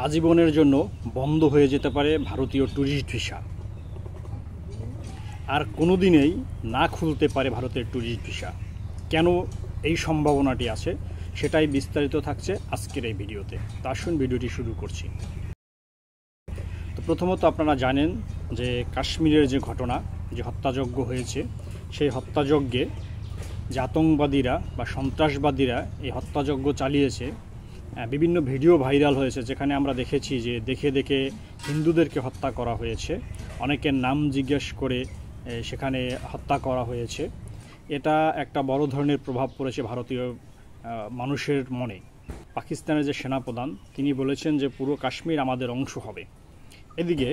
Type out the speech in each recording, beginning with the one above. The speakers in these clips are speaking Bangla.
আজীবনের জন্য বন্ধ হয়ে যেতে পারে ভারতীয় ট্যুরিস্ট ভিসা। আর কোনোদিনই না খুলতে পারে ভারতের ট্যুরিস্ট ভিসা। কেন এই সম্ভাবনাটি আছে সেটাই বিস্তারিত থাকছে আজকের এই ভিডিওতে। তো আসুন ভিডিওটি শুরু করছি। তো প্রথমত আপনারা জানেন যে কাশ্মীরের যে ঘটনা, যে হত্যাযজ্ঞ হয়েছে, সেই হত্যাযজ্ঞে যে আতঙ্কবাদীরা বা সন্ত্রাসবাদীরা এই হত্যাযজ্ঞ চালিয়েছে, বিভিন্ন ভিডিও ভাইরাল হয়েছে যেখানে আমরা দেখেছি যে দেখে দেখে হিন্দুদেরকে হত্যা করা হয়েছে, অনেকের নাম জিজ্ঞেস করে সেখানে হত্যা করা হয়েছে। এটা একটা বড় ধরনের প্রভাব পড়েছে ভারতীয় মানুষের মনে। পাকিস্তানের যে সেনাপ্রধান তিনি বলেছেন যে পুরো কাশ্মীর আমাদের অংশ হবে। এদিকে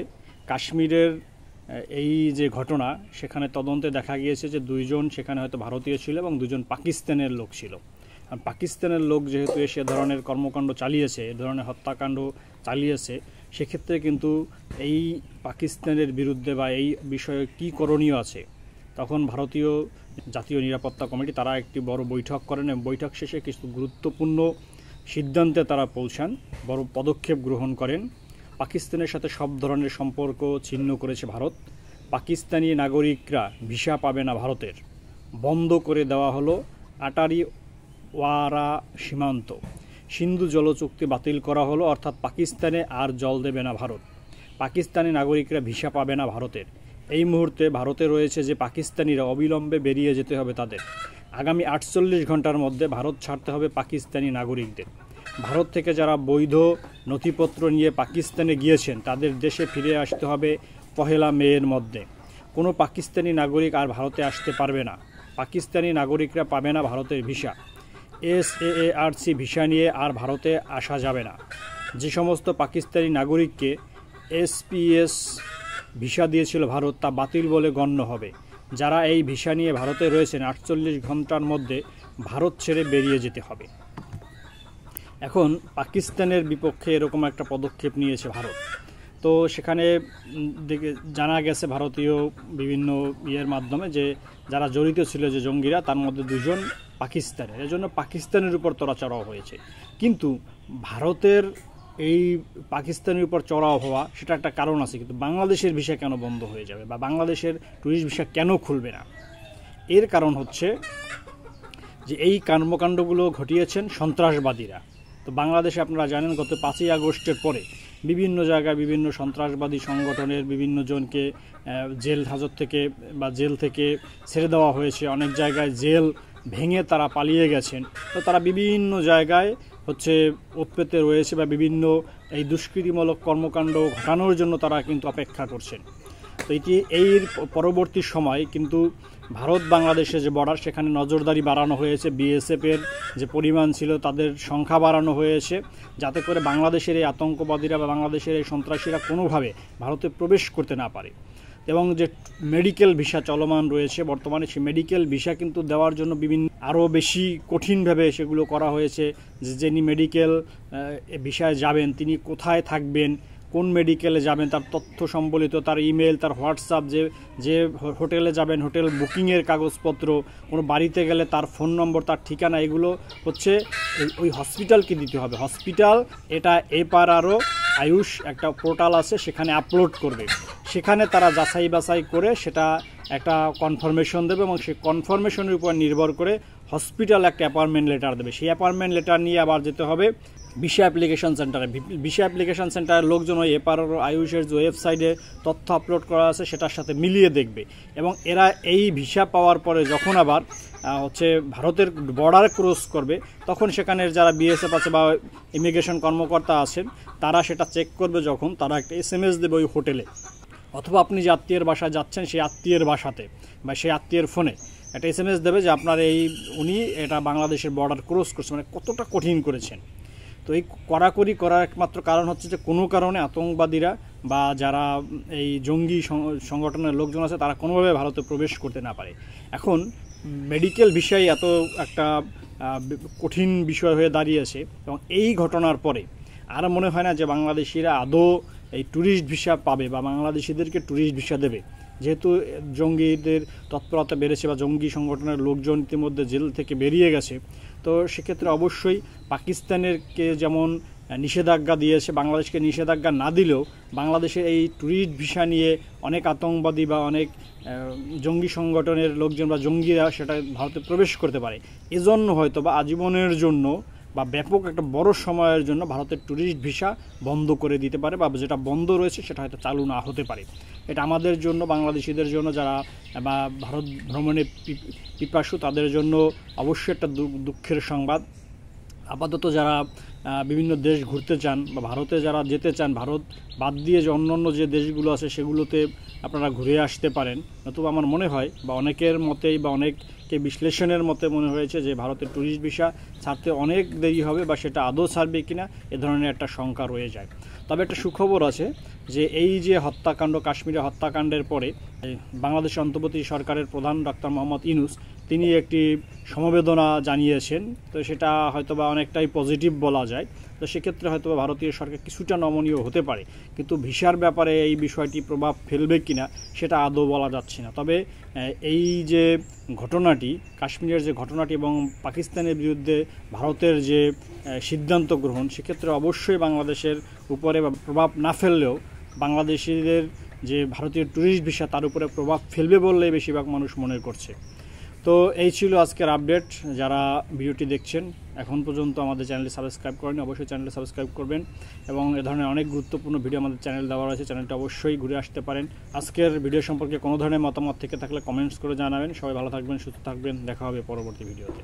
কাশ্মীরের এই যে ঘটনা, সেখানে তদন্তে দেখা গিয়েছে যে দুইজন সেখানে হয়তো ভারতীয় ছিল এবং দুজন পাকিস্তানের লোক ছিল। আর পাকিস্তানের লোক যেহেতু এসে ধরনের কর্মকাণ্ড চালিয়েছে, এ ধরনের হত্যাকাণ্ড চালিয়েছে, সেক্ষেত্রে কিন্তু এই পাকিস্তানের বিরুদ্ধে বা এই বিষয়ে কী করণীয় আছে, তখন ভারতীয় জাতীয় নিরাপত্তা কমিটি তারা একটি বড় বৈঠক করেন এবং বৈঠক শেষে কিছু গুরুত্বপূর্ণ সিদ্ধান্তে তারা পৌঁছান, বড় পদক্ষেপ গ্রহণ করেন। পাকিস্তানের সাথে সব ধরনের সম্পর্ক ছিন্ন করেছে ভারত। পাকিস্তানি নাগরিকরা ভিসা পাবে না ভারতের। বন্ধ করে দেওয়া হলো আটারি ওয়ারা সীমান্ত। সিন্ধু জল চুক্তি বাতিল করা হলো, অর্থাৎ পাকিস্তানে আর জল দেবে না ভারত। পাকিস্তানি নাগরিকরা ভিসা পাবে না ভারতের। এই মুহূর্তে ভারতে রয়েছে যে পাকিস্তানিরা অবিলম্বে বেরিয়ে যেতে হবে তাদের। আগামী 48 ঘন্টার মধ্যে ভারত ছাড়তে হবে পাকিস্তানি নাগরিকদের। ভারত থেকে যারা বৈধ নথিপত্র নিয়ে পাকিস্তানে গিয়েছেন তাদের দেশে ফিরে আসতে হবে 1 মের মধ্যে। কোনো পাকিস্তানি নাগরিক আর ভারতে আসতে পারবে না। পাকিস্তানি নাগরিকরা পাবে না ভারতের ভিসা। SAARC ভিসা নিয়ে আর ভারতে আসা যাবে না। যে সমস্ত পাকিস্তানি নাগরিককে SPS ভিসা দিয়েছিল ভারত, তা বাতিল বলে গণ্য হবে। যারা এই ভিসা নিয়ে ভারতে রয়েছেন 48 ঘন্টার মধ্যে ভারত ছেড়ে বেরিয়ে যেতে হবে। এখন পাকিস্তানের বিপক্ষে এরকম একটা পদক্ষেপ নিয়েছে ভারত। তো সেখানে জানা গেছে ভারতীয় বিভিন্ন মাধ্যমে যে যারা জড়িত ছিল যে জঙ্গিরা, তার মধ্যে 2 জন পাকিস্তানের। এজন্য পাকিস্তানের উপর চড়াও হয়েছে। কিন্তু ভারতের এই পাকিস্তানের উপর চড়াও হওয়া সেটা একটা কারণ আছে, কিন্তু বাংলাদেশের ভিসা কেন বন্ধ হয়ে যাবে বা বাংলাদেশের ট্যুরিস্ট ভিসা কেন খুলবে না? এর কারণ হচ্ছে যে এই কর্মকাণ্ডগুলো ঘটিয়েছেন সন্ত্রাসবাদীরা। তো বাংলাদেশে আপনারা জানেন গত 5ই আগস্টের পরে বিভিন্ন জায়গায় বিভিন্ন সন্ত্রাসবাদী সংগঠনের বিভিন্ন জনকে জেল হাজত থেকে বা জেল থেকে ছেড়ে দেওয়া হয়েছে। অনেক জায়গায় জেল ভেঙে তারা পালিয়ে গেছেন। তো তারা বিভিন্ন জায়গায় উৎপেতে রয়েছে বা বিভিন্ন এই দুষ্কৃতিমূলক কর্মকাণ্ড ঘটানোর জন্য তারা কিন্তু অপেক্ষা করছেন। তো এর পরবর্তী সময় কিন্তু ভারত বাংলাদেশে যে বর্ডার, সেখানে নজরদারি বাড়ানো হয়েছে। BSF-এর যে পরিমাণ ছিল তাদের সংখ্যা বাড়ানো হয়েছে, যাতে করে বাংলাদেশের এই আতঙ্কবাদীরা বা বাংলাদেশের এই সন্ত্রাসীরা কোনোভাবে ভারতে প্রবেশ করতে না পারে। এবং যে মেডিকেল ভিসা চলমান রয়েছে বর্তমানে, সেই মেডিকেল ভিসা কিন্তু দেওয়ার জন্য বিভিন্ন আরও বেশি কঠিনভাবে সেগুলো করা হয়েছে। যে যিনি মেডিকেল ভিসায় যাবেন তিনি কোথায় থাকবেন, কোন মেডিকেলে যাবেন, তার তথ্য সম্বলিত, তার ইমেল, তার হোয়াটসঅ্যাপ, যে হোটেলে যাবেন হোটেল বুকিংয়ের কাগজপত্র, কোনো বাড়িতে গেলে তার ফোন নম্বর, তার ঠিকানা, এগুলো ওই হসপিটালকে দিতে হবে। হসপিটাল এটা এপারও আয়ুষ একটা পোর্টাল আছে, সেখানে আপলোড করবে। সেখানে তারা যাচাই বাছাই করে সেটা একটা কনফার্মেশন দেবে এবং সেই কনফার্মেশনের উপর নির্ভর করে হসপিটাল একটা অ্যাপয়েন্টমেন্ট লেটার দেবে। সেই অ্যাপয়েন্টমেন্ট লেটার নিয়ে আবার যেতে হবে ভিসা অ্যাপ্লিকেশন সেন্টারে। ভিসা অ্যাপ্লিকেশন সেন্টারের লোকজন ওই এপারও আয়ুষের যে ওয়েবসাইটে তথ্য আপলোড করা আছে সেটার সাথে মিলিয়ে দেখবে এবং এরা এই ভিসা পাওয়ার পরে যখন আবার ভারতের বর্ডার ক্রস করবে, তখন সেখানের যারা BSF আছে বা ইমিগ্রেশন কর্মকর্তা আছেন তারা সেটা চেক করবে। যখন তারা একটা SMS দেবে ওই হোটেলে, অথবা আপনি যে আত্মীয়ের বাসায় যাচ্ছেন সেই আত্মীয়ের বাসাতে বা সেই আত্মীয়ের ফোনে একটা SMS দেবে যে আপনার উনি এটা বাংলাদেশের বর্ডার ক্রস করছে, মানে কতটা কঠিন করেছেন। তো এই কড়াকড়ি করার একমাত্র কারণ হচ্ছে যে কোনো কারণে আতঙ্কবাদীরা বা যারা এই জঙ্গি সংগঠনের লোকজন আছে তারা কোনোভাবে ভারতে প্রবেশ করতে না পারে। এখন মেডিকেল বিষয় এত একটা কঠিন বিষয় হয়ে দাঁড়িয়েছে এবং এই ঘটনার পরে আর মনে হয় না যে বাংলাদেশিরা আদৌ এই ট্যুরিস্ট ভিসা পাবে বা বাংলাদেশিদেরকে ট্যুরিস্ট ভিসা দেবে। যেহেতু জঙ্গিদের তৎপরতা বেড়েছে বা জঙ্গি সংগঠনের লোকজন ইতিমধ্যে জেল থেকে বেরিয়ে গেছে, তো সেক্ষেত্রে অবশ্যই পাকিস্তানেরকে যেমন নিষেধাজ্ঞা দিয়েছে। বাংলাদেশকে নিষেধাজ্ঞা না দিলেও বাংলাদেশের এই ট্যুরিস্ট ভিসা নিয়ে অনেক আতঙ্কবাদী বা অনেক জঙ্গি সংগঠনের লোকজন বা জঙ্গিরা সেটা ভারতে প্রবেশ করতে পারে। এজন্য হয়তো বা আজীবনের জন্য বা ব্যাপক একটা বড় সময়ের জন্য ভারতের ট্যুরিস্ট ভিসা বন্ধ করে দিতে পারে, বা যেটা বন্ধ রয়েছে সেটা হয়তো চালু না হতে পারে। এটা আমাদের জন্য, বাংলাদেশিদের জন্য, যারা বা ভারত ভ্রমণে পিপাসু তাদের জন্য অবশ্যই একটা দুঃখের সংবাদ। আপাতত যারা বিভিন্ন দেশ ঘুরতে চান বা ভারতে যারা যেতে চান, ভারত বাদ দিয়ে যে অন্য যে দেশগুলো আছে সেগুলোতে আপনারা ঘুরে আসতে পারেন। নতুবা আমার মনে হয় বা অনেকের মতেই বা অনেককে বিশ্লেষণের মতে মনে হয়েছে যে ভারতের ট্যুরিস্ট ভিসা ছাড়তে অনেক দেরি হবে বা সেটা আদৌ ছাড়বে কিনা এ ধরনের একটা শঙ্কা রয়ে যায়। তবে একটা সুখবর আছে যে এই যে হত্যাকাণ্ড, কাশ্মীরে হত্যাকাণ্ডের পরে বাংলাদেশের অন্তর্বর্তী সরকারের প্রধান ডক্টর মোহাম্মদ ইউনূস তিনি একটি সমবেদনা জানিয়েছেন। তো সেটা হয়তোবা অনেকটাই পজিটিভ বলা যায়। তো সেক্ষেত্রে হয়তোবা ভারতীয় সরকার কিছুটা নমনীয় হতে পারে, কিন্তু ভিসার ব্যাপারে এই বিষয়টি প্রভাব ফেলবে কিনা সেটা আদৌ বলা যাচ্ছে না। তবে এই যে ঘটনাটি, কাশ্মীরের যে ঘটনাটি এবং পাকিস্তানের বিরুদ্ধে ভারতের যে সিদ্ধান্ত গ্রহণ, সেক্ষেত্রে অবশ্যই বাংলাদেশের উপরে প্রভাব না ফেললেও বাংলাদেশিদের যে ভারতীয় ট্যুরিস্ট ভিসা তার উপরে প্রভাব ফেলবে বললেই বেশিরভাগ মানুষ মনে করছে। তো এই ছিল আজকের আপডেট। যারা ভিডিওটি দেখছেন এখন পর্যন্ত আমাদের চ্যানেলটি সাবস্ক্রাইব করেন, অবশ্যই চ্যানেলটি সাবস্ক্রাইব করবেন এবং এ ধরনের অনেক গুরুত্বপূর্ণ ভিডিও আমাদের চ্যানেল দেওয়া রয়েছে, চ্যানেলটা অবশ্যই ঘুরে আসতে পারেন। আজকের ভিডিও সম্পর্কে কোনো ধরনের মতামত থেকে থাকলে কমেন্টস করে জানাবেন। সবাই ভালো থাকবেন, সুস্থ থাকবেন, দেখা হবে পরবর্তী ভিডিওতে।